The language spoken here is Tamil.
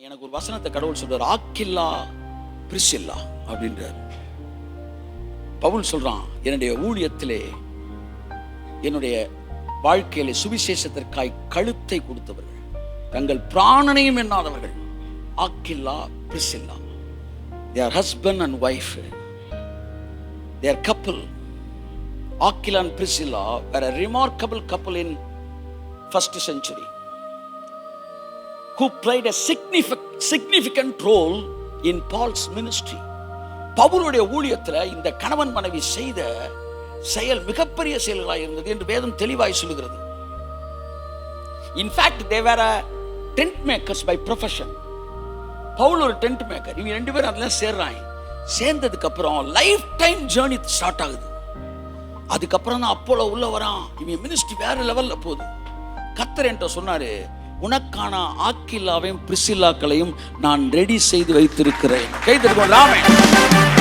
எனக்கு ஒரு வசனத்தை கடவுள் சொல்றார், ஆக்கில்லா பிரிசில்லா அப்படின்றார். பவுல் சொல்றான், என்னுடைய ஊழியத்திலே என்னுடைய வாழ்க்கையிலே சுவிசேஷத்திற்காய் கழுத்தை கொடுத்தவர்கள், தங்கள் பிராணனையும் எண்ணாதவர்கள், Aquila Priscilla. They are husband and wife. They are couple. Aquila and Priscilla were a remarkable couple in first century who played a significant role in Paul's ministry. பவுலுடைய ஊழியத்தில் இந்த கணவன் மனைவி செய்த செயல் மிகப்பெரிய செயல்களாக இருந்தது என்று வேதம் தெளிவாய் சொல்லுகிறது. In fact they were a tent makers by profession. Paul ஒரு டென்ட் மேக்கர், இவங்க ரெண்டு பேரும் அதெல்லாம் சேர்றாங்க. சேர்ந்ததுக்கு அப்புறம் லைஃப் டைம் ஜேர்னி ஸ்டார்ட் ஆகுது. அதுக்கப்புறம் தான் அப்போலோ உள்ள வரான், இவங்க மினிஸ்ட்ரி வேற லெவல்ல போகுது. கர்த்தர் என்கிட்ட சொன்னாரு, உனக்கான ஆக்கில்லாவையும் பிரிசில்லாக்களையும் நான் ரெடி செய்து வைத்திருக்கிறேன். கை தட்டுவோம்.